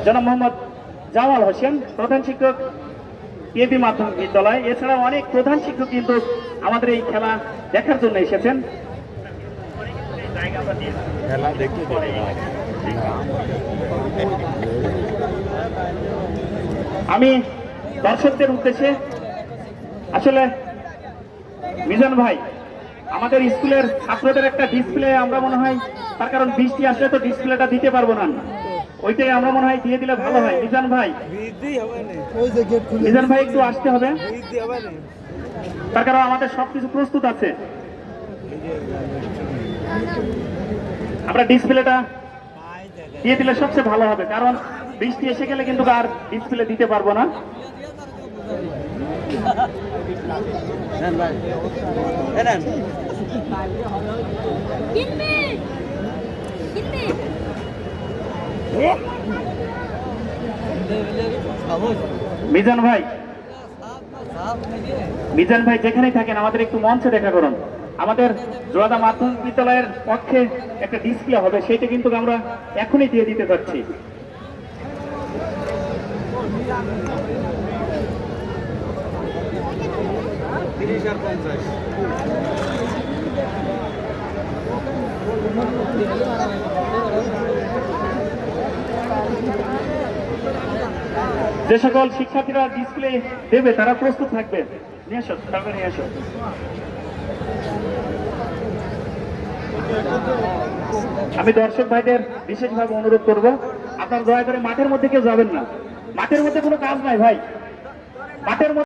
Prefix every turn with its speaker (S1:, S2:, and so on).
S1: জনাব মোহাম্মদ জামাল হোসেন, প্রধান শিক্ষক কেবি মাধ্যমিক বিদ্যালয়। এছাড়াও অনেক প্রধান শিক্ষক কিন্তু আমাদের এই খেলা দেখার জন্য এসেছেন। আমি দর্শকদের উদ্দেশ্যে আসলে মিজান ভাই, আমাদের স্কুলের ছাত্রদের একটা ডিসপ্লে আমরা মনে হয়, তার কারণ বৃষ্টি আসলে তো ডিসপ্লেটা দিতে পারবো না, ওইটাই আমরা মনে হয় দিয়ে দিলে ভালো হয়। মিজান ভাই, মিজান ভাই একটু আসতে হবে, তার কারণ আমাদের সবকিছু প্রস্তুত আছে। আমরা ডিসপ্লেটা দিয়ে দিলে সবচেয়ে ভালো হবে, কারণ বৃষ্টি এসে গেলে কিন্তু আর ডিসপ্লে দিতে পারবো না। মিজান ভাই, মিজান ভাই যেখানেই থাকেন আমাদের একটু মঞ্চে দেখা করুন। আমাদের জোড়াদা মাধ্যমিক বিদ্যালয়ের পক্ষে একটা ডিসপ্লে হবে, সেটা কিন্তু আমরা এখনই দিয়ে দিতে যাচ্ছি। যে সকল শিক্ষার্থীরা ডিসপ্লে দেবে তারা প্রস্তুত থাকবে। নিয়ে আসো, তারপরে নিয়ে আসো। আমি দর্শক ভাইদের বিশেষভাবে অনুরোধ করব, আপনারা দয়া করে মাঠের মধ্যে কেউ যাবেন না। মাঠের মধ্যে কোনো কাজ নাই ভাই, মাঠের মধ্যে